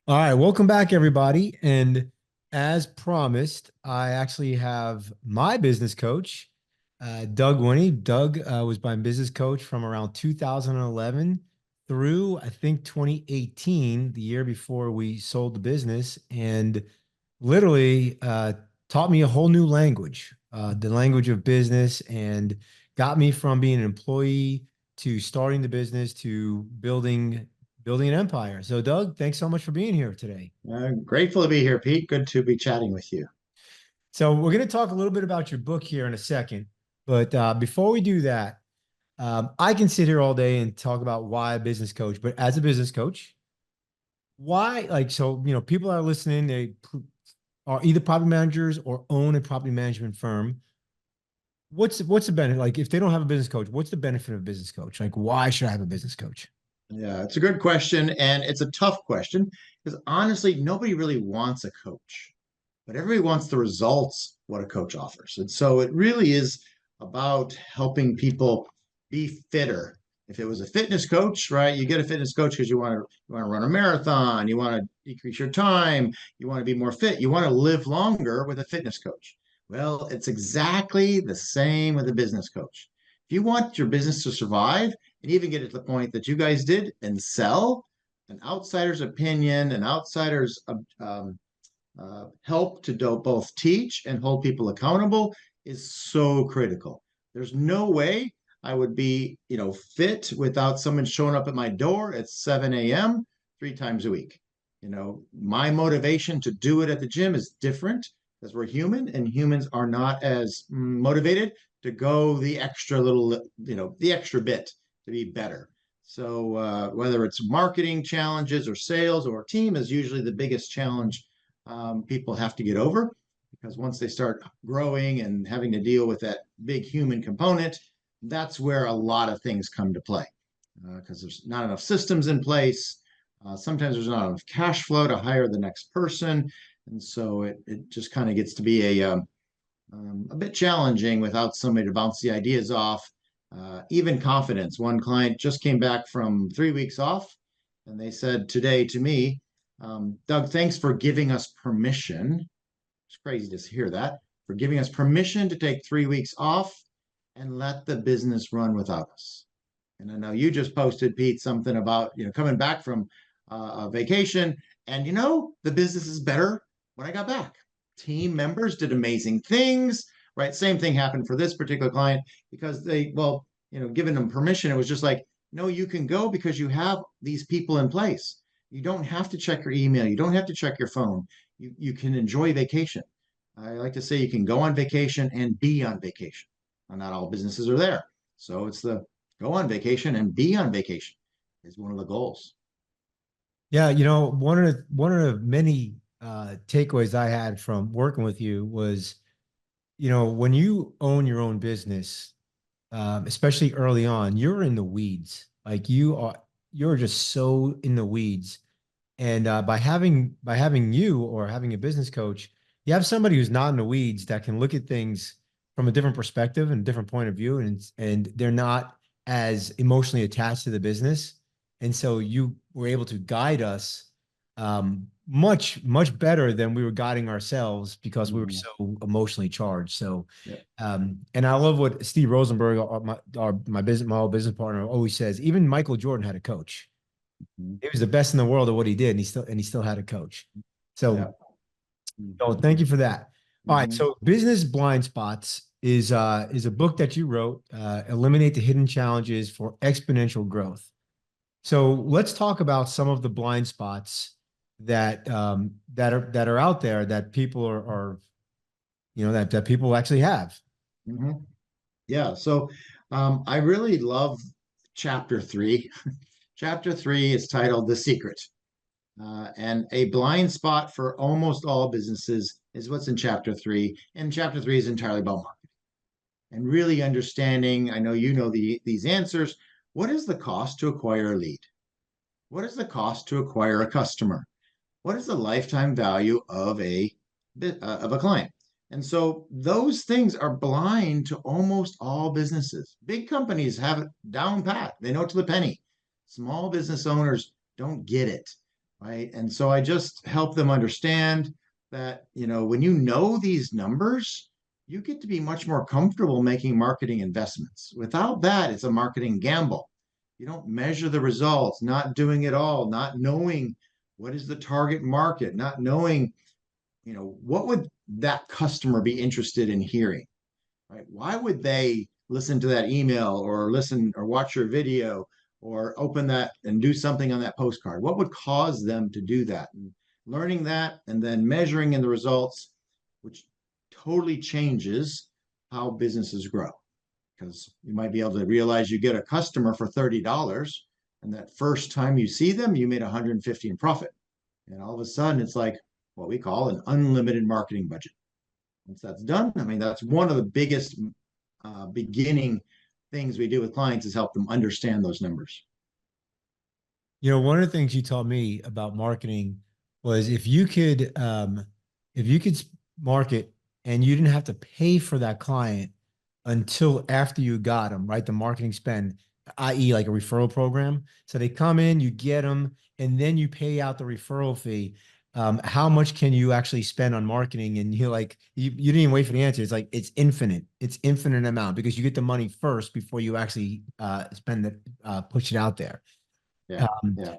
All right, welcome back, everybody. And as promised, I actually have my business coach, Doug Winnie. Doug was my business coach from around 2011 through, I think, 2018, the year before we sold the business, and literally taught me a whole new language, the language of business, and got me from being an employee to starting the business to building an empire. So, Doug, thanks so much for being here today. Grateful to be here, Pete. Good to be chatting with you. So, we're going to talk a little bit about your book here in a second. But before we do that, I can sit here all day and talk about why a business coach. But as a business coach, why, people are listening, are either property managers or own a property management firm. What's the benefit? Like, if they don't have a business coach, what's the benefit of a business coach? Like, why should I have a business coach? Yeah, it's a good question, and it's a tough question because honestly, nobody really wants a coach, but everybody wants the results what a coach offers. And so it really is about helping people be fitter. If it was a fitness coach, right, you get a fitness coach because you want to run a marathon, you want to decrease your time, you want to be more fit, you want to live longer with a fitness coach. Well, it's exactly the same with a business coach. If you want your business to survive and even get to the point that you guys did and sell, an outsider's opinion, an outsider's help to both teach and hold people accountable is so critical. There's no way I would be, fit without someone showing up at my door at 7 a.m. 3 times a week. My motivation to do it at the gym is different because we're human and humans are not as motivated to go the extra little, the extra bit to be better. So whether it's marketing challenges or sales or team is usually the biggest challenge people have to get over because once they start growing and having to deal with that big human component, that's where a lot of things come to play because there's not enough systems in place. Sometimes there's not enough cash flow to hire the next person. And so it just kind of gets to be a bit challenging without somebody to bounce the ideas off. Even confidence. One client just came back from 3 weeks off, and they said today to me, Doug, thanks for giving us permission. It's crazy to hear that, for giving us permission to take 3 weeks off and let the business run without us. And I know you just posted, Pete, something about coming back from a vacation, and the business is better when I got back. Team members did amazing things, right? Same thing happened for this particular client because given them permission, it was just like, no, you can go because you have these people in place. You don't have to check your email. You don't have to check your phone. You can enjoy vacation. I like to say you can go on vacation and be on vacation. And not all businesses are there. So it's the go on vacation and be on vacation is one of the goals. Yeah, one of the many takeaways I had from working with you was, when you own your own business, especially early on, you're in the weeds. Like you're just so in the weeds. And by having you or having a business coach, you have somebody who's not in the weeds that can look at things from a different perspective and a different point of view, and they're not as emotionally attached to the business. And so you were able to guide us much better than we were guiding ourselves because we were Mm-hmm. so emotionally charged. So, Yep. and I love what Steve Rosenberg, my old business partner, always says. Even Michael Jordan had a coach. Mm-hmm. He was the best in the world at what he did, and he still had a coach. So, Yep. oh, Mm-hmm. thank you for that. All right, Mm-hmm. so Business Blind Spots is a book that you wrote, Eliminate the Hidden Challenges for Exponential Growth. So let's talk about some of the blind spots that are out there that people are that people actually have. Mm-hmm. Yeah. So I really love chapter 3. Chapter 3 is titled The Secret. And a blind spot for almost all businesses is what's in chapter 3. And chapter 3 is entirely about marketing and really understanding. I know these answers. What is the cost to acquire a lead? What is the cost to acquire a customer? What is the lifetime value of a client? And so those things are blind to almost all businesses. Big companies have it down pat. They know it to the penny. Small business owners don't get it. right? And so I just help them understand that, when you know these numbers, you get to be much more comfortable making marketing investments. Without that, it's a marketing gamble. You don't measure the results, not doing it all, not knowing what is the target market, not knowing, what would that customer be interested in hearing, right? Why would they listen to that email or listen or watch your video or open that and do something on that postcard? What would cause them to do that? And learning that and then measuring in the results, which totally changes how businesses grow. Because you might be able to realize you get a customer for $30, and that first time you see them, you made 150 in profit. And all of a sudden, it's like what we call an unlimited marketing budget. Once that's done, I mean, that's one of the biggest beginning things we do with clients is help them understand those numbers. One of the things you taught me about marketing was if you could market and you didn't have to pay for that client until after you got them, right? The marketing spend, i.e., like a referral program. So they come in, you get them, and then you pay out the referral fee. How much can you actually spend on marketing? And you're like, you didn't even wait for the answer. It's like it's infinite. It's infinite amount because you get the money first before you actually spend it, push it out there. Yeah, Um, yeah.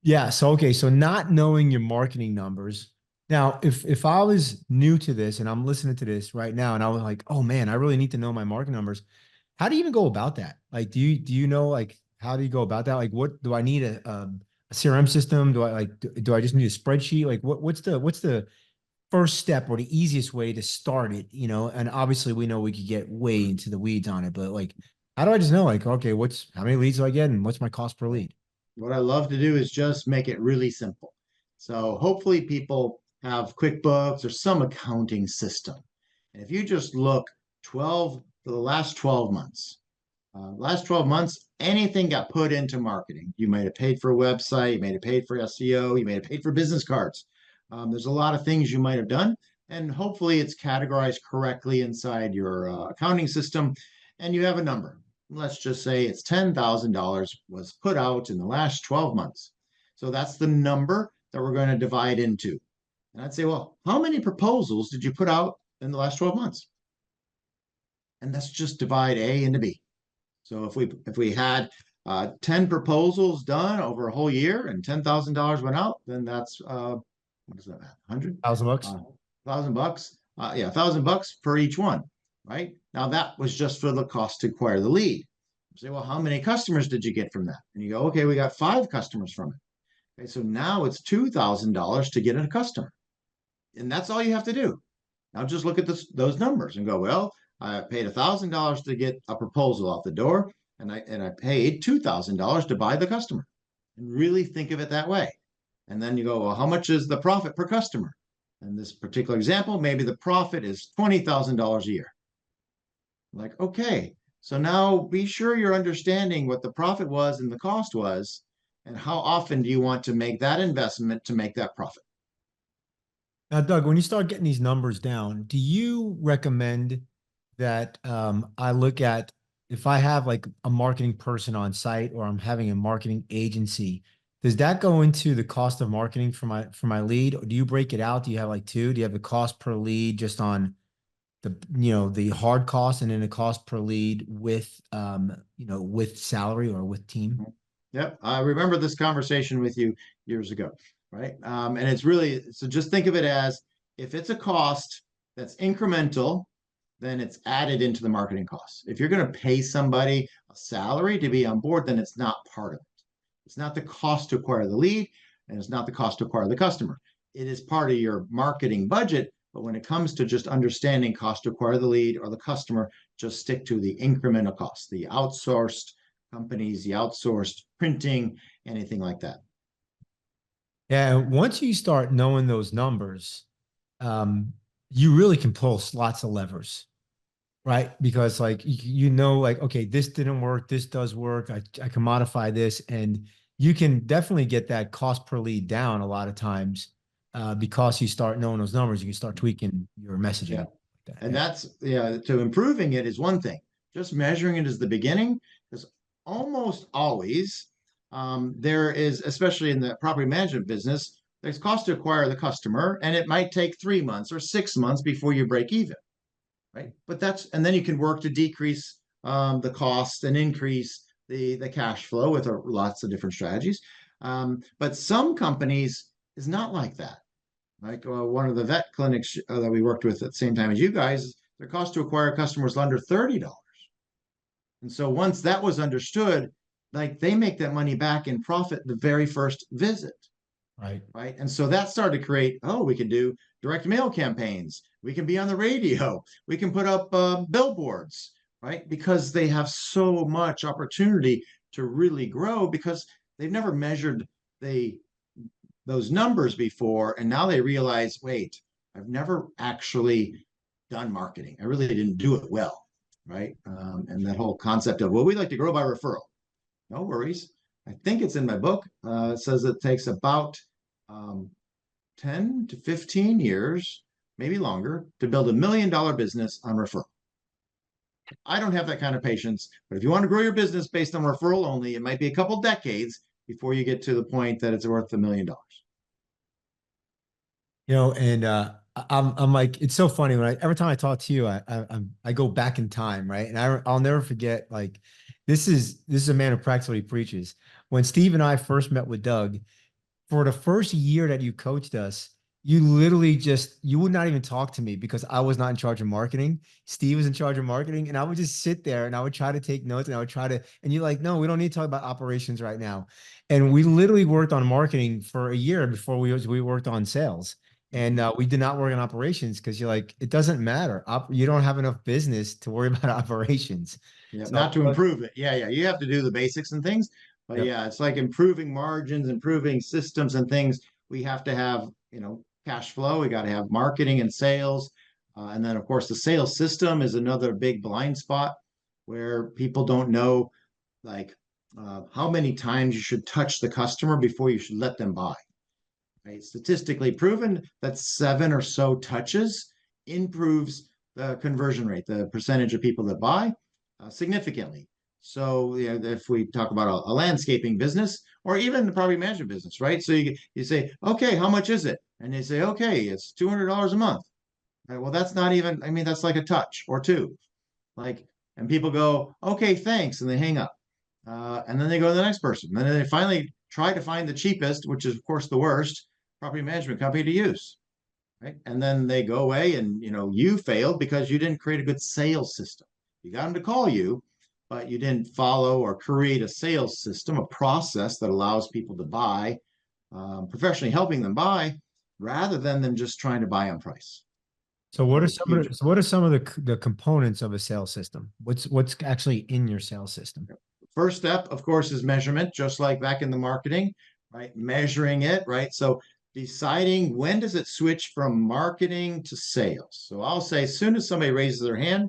yeah. So okay. So not knowing your marketing numbers. Now, if I was new to this and I'm listening to this right now, and I was like, oh man, I really need to know my marketing numbers. How do you even go about that? Like, do you know like how do you go about that? Like, what do I need a CRM system? Do I do I just need a spreadsheet? Like, what's the first step or the easiest way to start it? And obviously we know we could get way into the weeds on it, but like, how do I just know like, okay, how many leads do I get and what's my cost per lead? What I love to do is just make it really simple. So hopefully people have QuickBooks or some accounting system. And if you just look 12 for the last 12 months, anything got put into marketing. You might have paid for a website, you might have paid for SEO, you may have paid for business cards. There's a lot of things you might have done, and hopefully it's categorized correctly inside your accounting system, and you have a number. Let's just say it's $10,000 was put out in the last 12 months. So that's the number that we're going to divide into. And I'd say, well, how many proposals did you put out in the last 12 months? And let's just divide A into B. So if we had 10 proposals done over a whole year and $10,000 went out, then that's what is that? 100, $1,000? 1,000 bucks. Yeah, 1,000 bucks for each one. Right now, that was just for the cost to acquire the lead. You say, well, how many customers did you get from that? And you go, okay, we got 5 customers from it. Okay, so now it's $2,000 to get a customer, and that's all you have to do. Now just look at those numbers and go, well, I paid $1,000 to get a proposal out the door, and I paid $2,000 to buy the customer. And really think of it that way. And then you go, well, how much is the profit per customer? In this particular example, maybe the profit is $20,000 a year. Like, okay, so now be sure you're understanding what the profit was and the cost was, and how often do you want to make that investment to make that profit? Now, Doug, when you start getting these numbers down, do you recommend that I look at if I have like a marketing person on site or I'm having a marketing agency, does that go into the cost of marketing for my lead? Or do you break it out? Do you have like two? Do you have the cost per lead just on the hard cost and then the cost per lead with salary or with team? Yep, I remember this conversation with you years ago, right? And it's really, so just think of it as if it's a cost that's incremental, then it's added into the marketing costs. If you're going to pay somebody a salary to be on board, then it's not part of it. It's not the cost to acquire the lead, and it's not the cost to acquire the customer. It is part of your marketing budget, but when it comes to just understanding cost to acquire the lead or the customer, just stick to the incremental costs, the outsourced companies, the outsourced printing, anything like that. Yeah, once you start knowing those numbers, um, you really can pull lots of levers, right? Because like like, okay, this didn't work, this does work. I can modify this, and you can definitely get that cost per lead down a lot of times because you start knowing those numbers. You can start tweaking your Yeah. messaging like that. And Yeah. that's, yeah, to improving it is one thing. Just measuring it is the beginning, because almost always there is, especially in the property management business, there's cost to acquire the customer, and it might take 3 months or 6 months before you break even, right? But and then you can work to decrease the cost and increase the cash flow with lots of different strategies. But some companies is not like that. Like one of the vet clinics that we worked with at the same time as you guys, their cost to acquire customers under $30. And so once that was understood, like they make that money back in profit the very first visit. Right. Right. And so that started to create, oh, we can do direct mail campaigns. We can be on the radio. We can put up billboards, right? Because they have so much opportunity to really grow because they've never measured the those numbers before. And now they realize, wait, I've never actually done marketing. I really didn't do it well. Right. And that whole concept of, well, we like to grow by referral. No worries. I think it's in my book. It says it takes about um, 10 to 15 years, maybe longer, to build $1 million business on referral. I don't have that kind of patience, but if you want to grow your business based on referral only, it might be a couple decades before you get to the point that it's worth $1 million. And I'm like, it's so funny when every time I talk to you, I go back in time, right? And I'll never forget, like, this is a man who practices what he preaches. When Steve and I first met with Doug, for the first year that you coached us, you literally you would not even talk to me because I was not in charge of marketing. Steve was in charge of marketing, and I would just sit there and I would try to take notes and I would try to, and you're like, no, we don't need to talk about operations right now. And we literally worked on marketing for a year before we worked on sales. And we did not work on operations because you're like, it doesn't matter. You don't have enough business to worry about operations. Yeah, So, not to improve it. Yeah, yeah. You have to do the basics and things. But yep. yeah, it's like improving margins, improving systems and things. We have to have, cash flow. We got to have marketing and sales. And then, of course, the sales system is another big blind spot where people don't know, like, how many times you should touch the customer before you should let them buy. Right? Statistically proven that 7 or so touches improves the conversion rate, the percentage of people that buy significantly. So if we talk about a landscaping business or even the property management business, right? So you say, okay, how much is it? And they say, okay, it's $200 a month. Right? Well, that's not even, I mean, that's like a touch or two. Like, and people go, okay, thanks. And they hang up. And then they go to the next person. And then they finally try to find the cheapest, which is, of course, the worst property management company to use. Right. And then they go away and, you failed because you didn't create a good sales system. You got them to call you, but you didn't follow or create a sales system, a process that allows people to buy, professionally helping them buy rather than them just trying to buy on price. So That what are was a some of huge. the components of a sales system? What's actually in your sales system? First step, of course, is measurement, just like back in the marketing, right? Measuring it, right? So deciding when does it switch from marketing to sales. So I'll say as soon as somebody raises their hand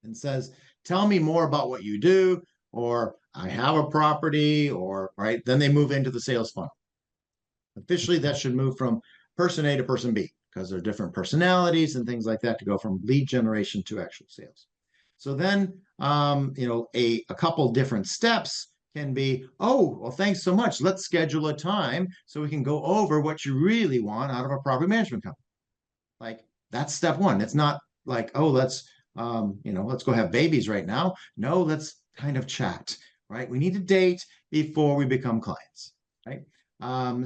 and says, tell me more about what you do, or I have a property, or right, then they move into the sales funnel. Officially, that should move from person A to person B because there are different personalities and things like that to go from lead generation to actual sales. So then, a couple different steps can be, oh, well, thanks so much. Let's schedule a time so we can go over what you really want out of a property management company. Like that's step one. It's not like, oh, let's go have babies right now. No, let's kind of chat, right? We need a date before we become clients, right?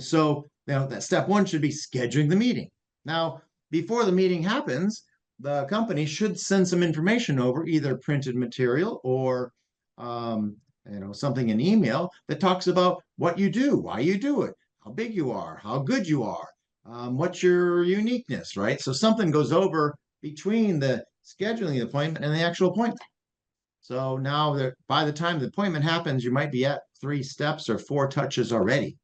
So that step one should be scheduling the meeting. Now, before the meeting happens, the company should send some information over, either printed material or something in email that talks about what you do, why you do it, how big you are, how good you are, what's your uniqueness, right? So something goes over between the scheduling the appointment and the actual appointment. So now that by the time the appointment happens, you might be at 3 steps or 4 touches already.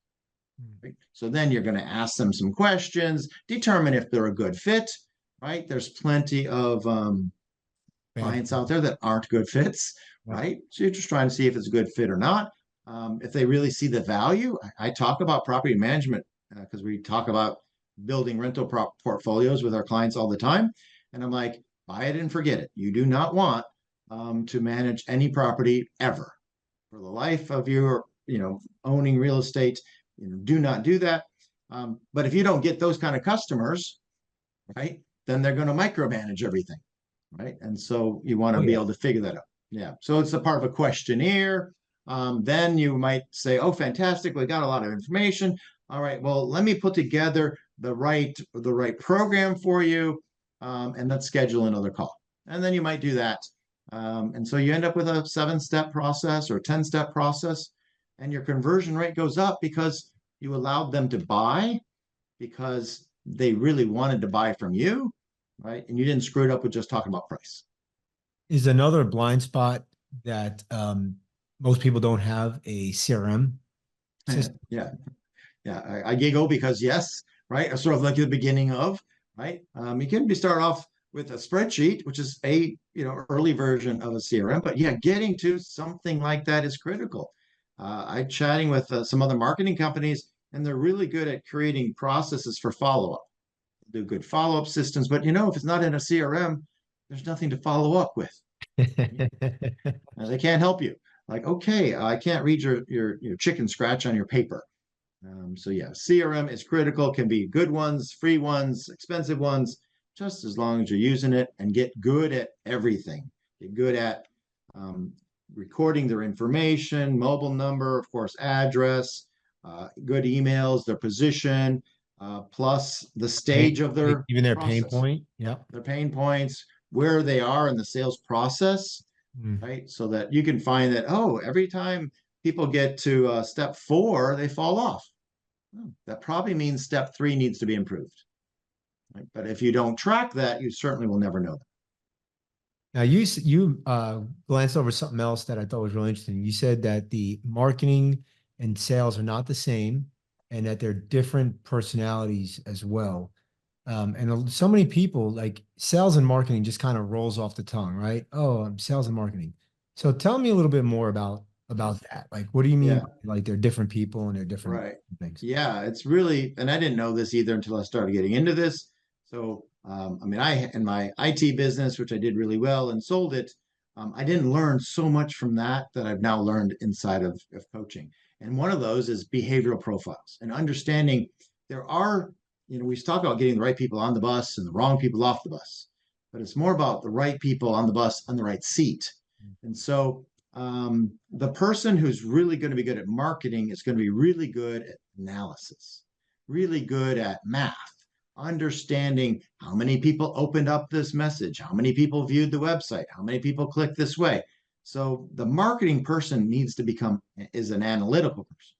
Right? So then you're going to ask them some questions, determine if they're a good fit, right? There's plenty of clients out there that aren't good fits, Yep. right? So you're just trying to see if it's a good fit or not. If they really see the value, I talk about property management because we talk about building rental portfolios with our clients all the time. And I'm like, buy it and forget it. You do not want to manage any property ever for the life of your owning real estate, do not do that. But if you don't get those kind of customers, right, then they're going to micromanage everything, right? And so you want to Oh be yeah. able to figure that out. Yeah. So it's a part of a questionnaire. Then you might say, oh, fantastic, we got a lot of information. All right, well, let me put together the right program for you, and let's schedule another call. And then you might do that. And so you end up with a 7-step process or a 10-step process, and your conversion rate goes up because you allowed them to buy because they really wanted to buy from you, right? And you didn't screw it up with just talking about price. Is another blind spot that most people don't have a CRM system. Yeah. Yeah. I giggle because yes, right. Sort of like the beginning of, right. You can be start off with a spreadsheet, which is a, early version of a CRM, but yeah, getting to something like that is critical. I'm chatting with some other marketing companies, and they're really good at creating processes for follow-up. Do good follow-up systems, but if it's not in a CRM, there's nothing to follow up with. They can't help you. Like, okay, I can't read your chicken scratch on your paper. So yeah, CRM is critical. Can be good ones, free ones, expensive ones, just as long as you're using it, and get good at everything. Get good at recording their information, mobile number, of course, address, good emails, their position, plus the stage of their Even their pain process, point. Yep. their pain points, where they are in the sales process, Mm. right? So that you can find that, oh, every time people get to step 4, they fall off. That probably means step 3 needs to be improved. Right? But if you don't track that, you certainly will never know that. Now you glanced over something else that I thought was really interesting. You said that the marketing and sales are not the same, and that they're different personalities as well. And so many people like sales and marketing just kind of rolls off the tongue, right? Oh, I'm sales and marketing. So tell me a little bit more about that. Like, what do you mean Yeah, by, like they're different people and they're different right. things? Yeah, it's really, and I didn't know this either until I started getting into this. So, I mean, in my IT business, which I did really well and sold it, I didn't learn so much from that I've now learned inside of coaching. And one of those is behavioral profiles and understanding there are, we talk about getting the right people on the bus and the wrong people off the bus, but it's more about the right people on the bus on the right seat. And so the person who's really going to be good at marketing is going to be really good at analysis, really good at math, understanding how many people opened up this message, how many people viewed the website, how many people clicked this way. So the marketing person needs to is an analytical person.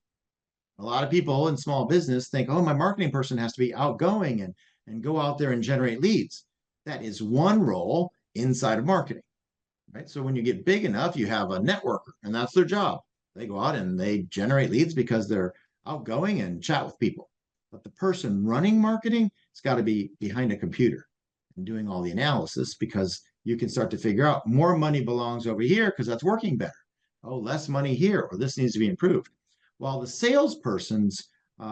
A lot of people in small business think, oh, my marketing person has to be outgoing and go out there and generate leads. That is one role inside of marketing. Right. So when you get big enough, you have a networker, and that's their job. They go out and they generate leads because they're outgoing and chat with people. But the person running marketing has got to be behind a computer and doing all the analysis, because you can start to figure out more money belongs over here because that's working better. Oh, less money here, or this needs to be improved. While the salesperson's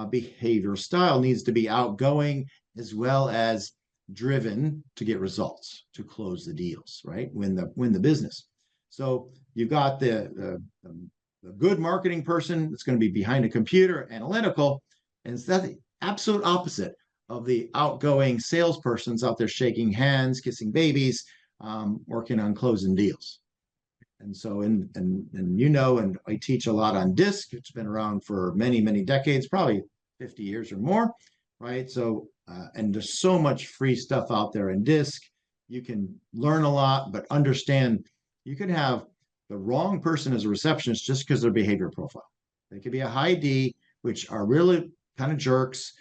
behavior style needs to be outgoing as well as driven to get results, to close the deals, right? Win the business. So you've got the good marketing person that's going to be behind a computer, analytical, and it's that the absolute opposite of the outgoing salespersons out there shaking hands, kissing babies, working on closing deals. And so, and and I teach a lot on DISC. It's been around for many, many decades, probably 50 years or more, right? So, and there's so much free stuff out there in DISC. You can learn a lot, but understand you could have the wrong person as a receptionist just because their behavior profile. They could be a high D, which are really kind of jerks,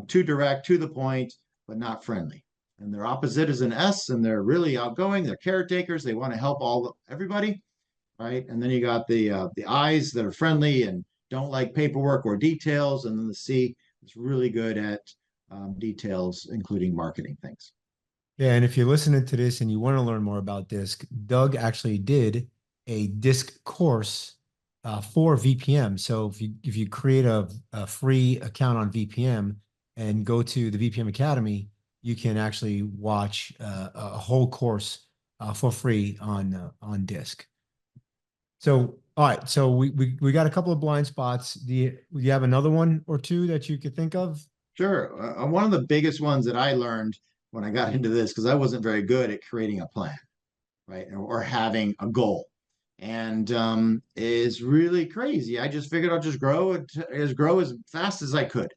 too direct, to the point, but not friendly. And their opposite is an S, and they're really outgoing. They're caretakers. They want to help everybody, right? And then you got the I's that are friendly and don't like paperwork or details, and then the C is really good at details, including marketing things. Yeah, and if you're listening to this and you want to learn more about DISC, Doug actually did a DISC course for VPM. So if you create a free account on VPM and go to the VPM Academy, you can actually watch a whole course for free on DISC. So All right. So we got a couple of blind spots. Do you have another one or two that you could think of? Sure. One of the biggest ones that I learned when I got into this, because I wasn't very good at creating a plan, right? Or having a goal. And is really crazy. I just figured I'll just grow as fast as I could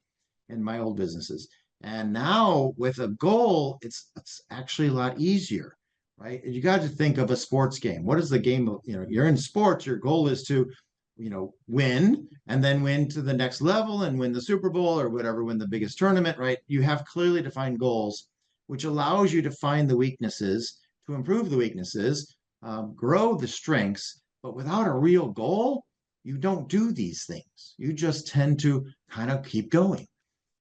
in my old businesses. And now with a goal, it's actually a lot easier, right? You got to think of a sports game. What is the game of, you're in sports, your goal is to, win and then win to the next level and win the Super Bowl or whatever, win the biggest tournament, right? You have clearly defined goals, which allows you to find the weaknesses, to improve the weaknesses, grow the strengths, but without a real goal, you don't do these things. You just tend to kind of keep going.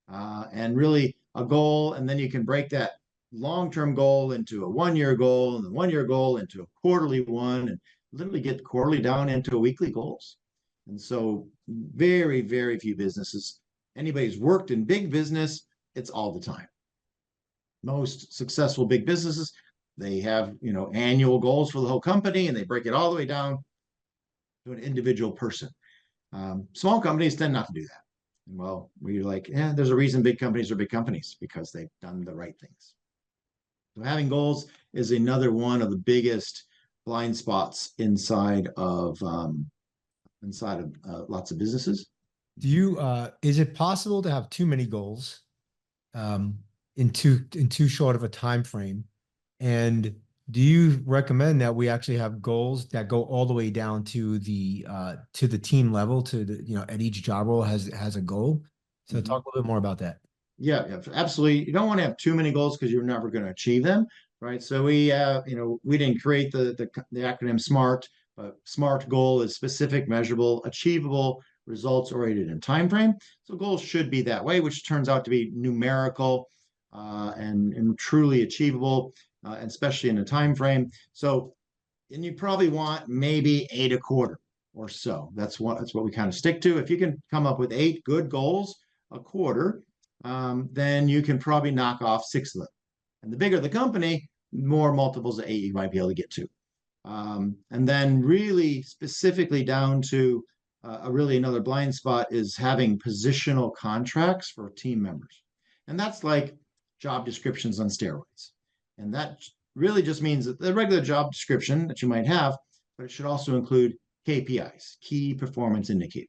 And really a goal, and then you can break that long-term goal into a 1 year goal and the 1 year goal into a quarterly one, and literally get quarterly down into weekly goals. And so very, very few businesses, anybody's worked in big business, it's all the time. Most successful big businesses, they have, annual goals for the whole company and they break it all the way down to an individual person. Small companies tend not to do that. Well, we're like, yeah, there's a reason big companies are big companies, because they've done the right things. So having goals is another one of the biggest blind spots inside of lots of businesses. Is it possible to have too many goals in too short of a time frame? And do you recommend that we actually have goals that go all the way down to the team level, to the, at each job role has a goal? So talk a little bit more about that. Yeah, absolutely. You don't want to have too many goals because you're never going to achieve them, right? So we didn't create the acronym SMART, but SMART goal is specific, measurable, achievable, results oriented, and time frame. So goals should be that way, which turns out to be numerical and truly achievable, and especially in a time frame. So, and you probably want maybe 8 a quarter or so. That's what we kind of stick to. If you can come up with 8 good goals a quarter, then you can probably knock off 6 of them. And the bigger the company, more multiples of 8 you might be able to get to. And then really specifically down to really another blind spot is having positional contracts for team members. And that's like job descriptions on steroids. And that really just means that the regular job description that you might have, but it should also include KPIs, key performance indicators.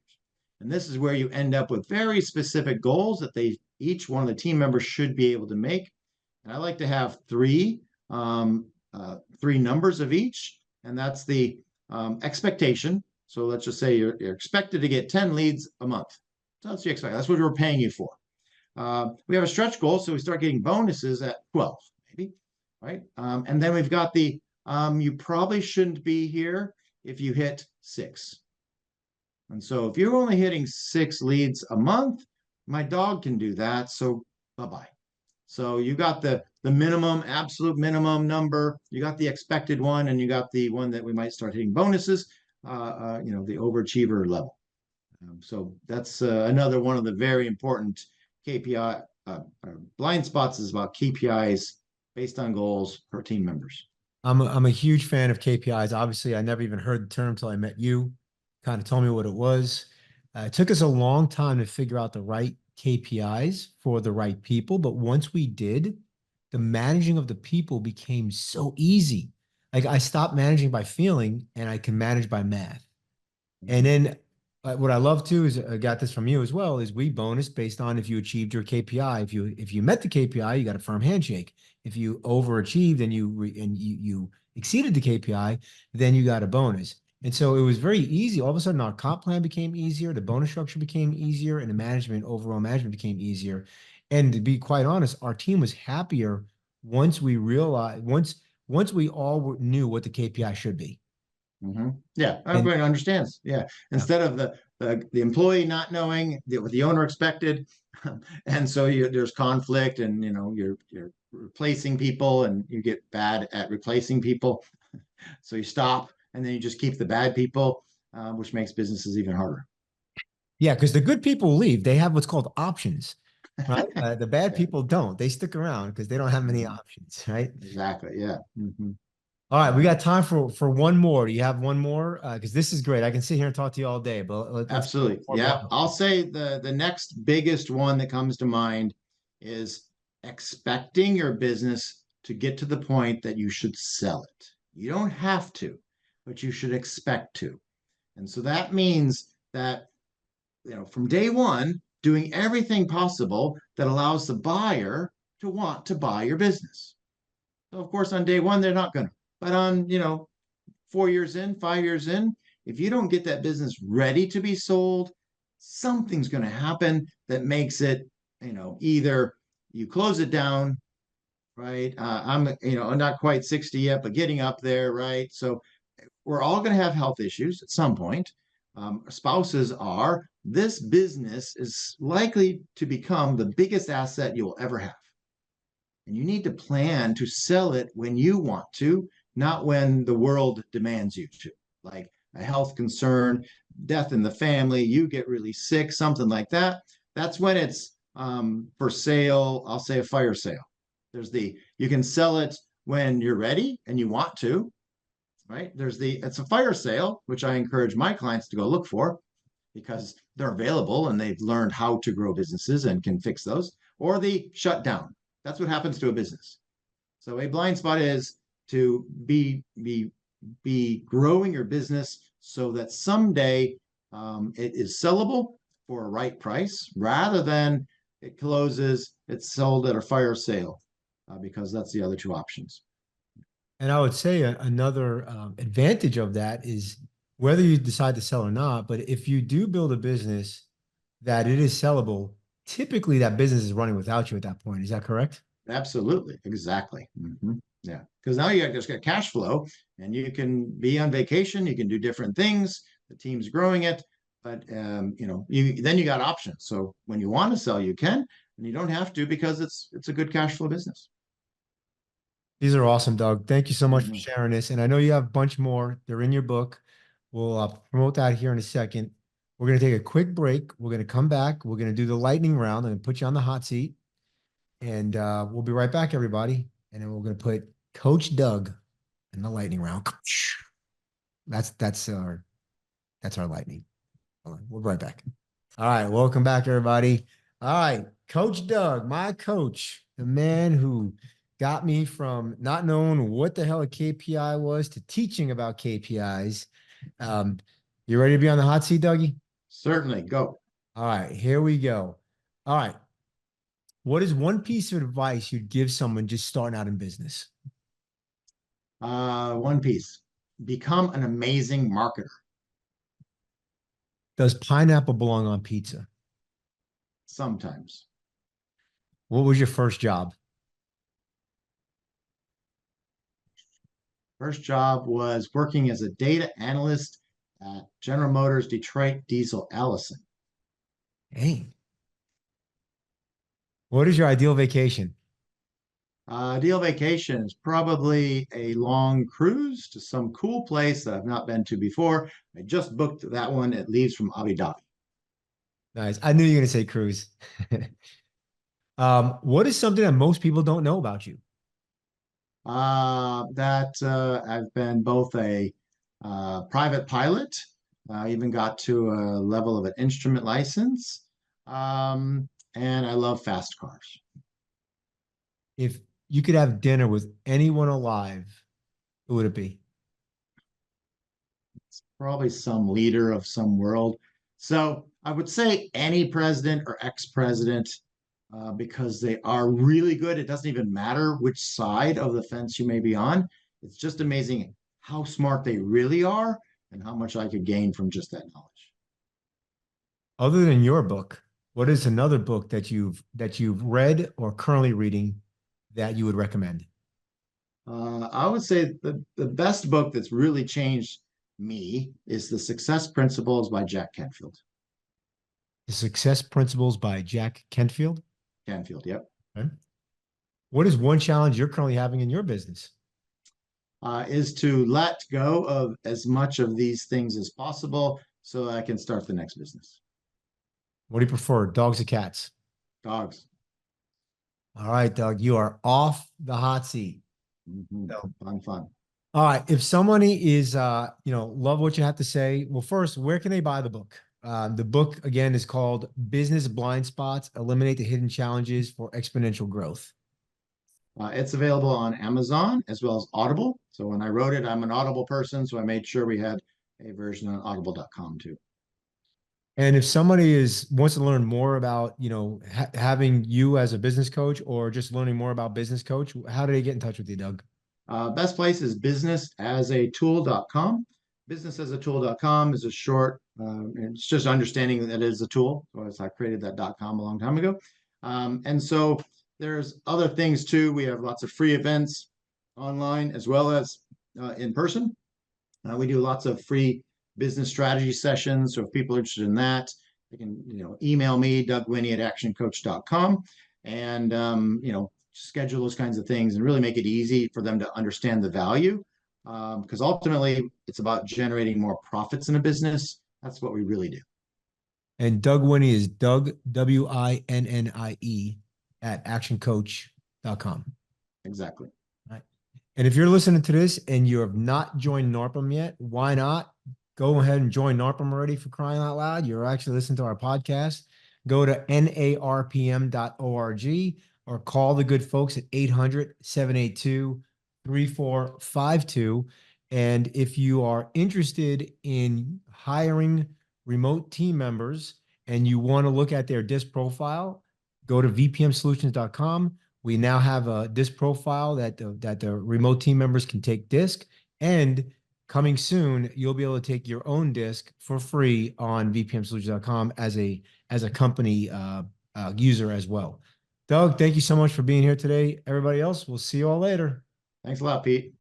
And this is where you end up with very specific goals that each one of the team members should be able to make. And I like to have three numbers of each, and that's the expectation. So let's just say you're expected to get 10 leads a month. So that's the expect. That's what we're paying you for. We have a stretch goal, so we start getting bonuses at 12, maybe, right? And then we've got the you probably shouldn't be here if you hit 6. And so if you're only hitting 6 leads a month, my dog can do that. So bye-bye. So you got the minimum, absolute minimum number, you got the expected one, and you got the one that we might start hitting bonuses, the overachiever level. So that's another one of the very important KPI blind spots, is about KPIs based on goals per team members. I'm a huge fan of KPIs. Obviously, I never even heard the term until I met you. Kind of told me what it was. It took us a long time to figure out the right KPIs for the right people, but once we did, the managing of the people became so easy. Like I stopped managing by feeling and I can manage by math. And then what I love too is I got this from you as well, is we bonus based on if you achieved your KPI. If you met the KPI, you got a firm handshake. If you overachieved and you exceeded the KPI, then you got a bonus. And so it was very easy. All of a sudden, our comp plan became easier, the bonus structure became easier, and the overall management became easier. And to be quite honest, our team was happier once we realized, once we all knew what the KPI should be. Yeah, And everybody understands. Yeah, instead of the employee not knowing what the owner expected, and so there's conflict, and you're replacing people, and you get bad at replacing people, so you stop, and then you just keep the bad people, which makes businesses even harder. yeah, because the good people leave. They have what's called options, right? The bad Yeah. people don't. They stick around because they don't have many options, right? Exactly. Yeah. All right, we got time for one more. Do you have one more? Because this is great. I can sit here and talk to you all day, but let's get Absolutely. one more Yeah. going. I'll say the next biggest one that comes to mind is expecting your business to get to the point that you should sell it. You don't have to, but you should expect to. And so that means that, from day one, doing everything possible that allows the buyer to want to buy your business. So of course, on day one, they're not going to, but on, 4 years in, 5 years in, if you don't get that business ready to be sold, something's going to happen that makes it, either you close it down, right? I'm not quite 60 yet, but getting up there, right? So we're all going to have health issues at some point. Spouses are. This business is likely to become the biggest asset you'll ever have. And you need to plan to sell it when you want to, not when the world demands you to. Like a health concern, death in the family, you get really sick, something like that. That's when it's for sale. I'll say a fire sale. You can sell it when you're ready and you want to, right? It's a fire sale, which I encourage my clients to go look for because they're available and they've learned how to grow businesses and can fix those, or the shutdown. That's what happens to a business. So a blind spot is to be growing your business so that someday it is sellable for a right price rather than it closes, it's sold at a fire sale because that's the other two options. And I would say another advantage of that is whether you decide to sell or not, but if you do build a business that it is sellable, typically that business is running without you at that point. Is that correct? Absolutely. Exactly. Yeah. Because now you just got cash flow and you can be on vacation, you can do different things. The team's growing it, but you got options. So when you want to sell, you can, and you don't have to because it's a good cash flow business. These are awesome, Doug. Thank you so much for Mhm. sharing this. And I know you have a bunch more. They're in your book. We'll promote that here in a second. We're going to take a quick break. We're going to come back. We're going to do the lightning round. I'm going to put you on the hot seat. And we'll be right back, everybody. And then we're going to put Coach Doug in the lightning round. That's our lightning. We'll be right back. All right, welcome back, everybody. All right, Coach Doug, my coach, the man who got me from not knowing what the hell a KPI was to teaching about KPIs. Um, you ready to be on the hot seat, Dougie? Certainly. Go. All right, here we go. All right, what is one piece of advice you'd give someone just starting out in business? One piece. Become an amazing marketer. Does pineapple belong on pizza? Sometimes. What was your first job? First job was working as a data analyst at General Motors Detroit Diesel Allison. Hey, what is your ideal vacation? Ideal vacation is probably a long cruise to some cool place that I've not been to before. I just booked that one. It leaves from Abu Dhabi. Nice. I knew you were going to say cruise. What is something that most people don't know about you? That I've been both a private pilot, even got to a level of an instrument license, and I love fast cars. If you could have dinner with anyone alive, who would it be? Probably some leader of some world. So I would say any president or ex-president, because they are really good. It doesn't even matter which side of the fence you may be on. It's just amazing how smart they really are and how much I could gain from just that knowledge. Other than your book, what is another book that you've read or currently reading that you would recommend? I would say the best book that's really changed me is The Success Principles by Jack Canfield. The Success Principles by Jack Kentfield. Canfield, yep. Okay. What is one challenge you're currently having in your business? Is to let go of as much of these things as possible so I can start the next business. What do you prefer, dogs or cats? Dogs. All right, Doug, you are off the hot seat. Mhm. So Fun, fun. All right. If somebody is, love what you have to say, well, first, where can they buy the book? The book, again, is called Business Blind Spots, Eliminate the Hidden Challenges for Exponential Growth. It's available on Amazon as well as Audible. So when I wrote it, I'm an Audible person, so I made sure we had a version on audible.com too. And if somebody wants to learn more about, having you as a business coach or just learning more about business coach, how do they get in touch with you, Doug? Best place is businessasatool.com. Businessasatool.com is a short, it's just understanding that it is a tool. So I created that .com a long time ago. And so there's other things too. We have lots of free events online as well as in person. We do lots of free business strategy sessions. So if people are interested in that, they can, email me, Doug Winnie at actioncoach.com, and, schedule those kinds of things and really make it easy for them to understand the value. Because ultimately, it's about generating more profits in a business. That's what we really do. And Doug Winnie is Doug, Winnie, at actioncoach.com. Exactly. Right. And if you're listening to this and you have not joined NARPM yet, why not? Go ahead and join NARPM already, for crying out loud. You're actually listening to our podcast. Go to narpm.org or call the good folks at 800-782-3452. And if you are interested in hiring remote team members and you want to look at their DISC profile, go to vpmsolutions.com. We now have a DISC profile that the remote team members can take DISC, and coming soon, you'll be able to take your own DISC for free on vpmsolutions.com as a company user as well. Doug, thank you so much for being here today. Everybody else, we'll see you all later. Thanks a lot, Pete.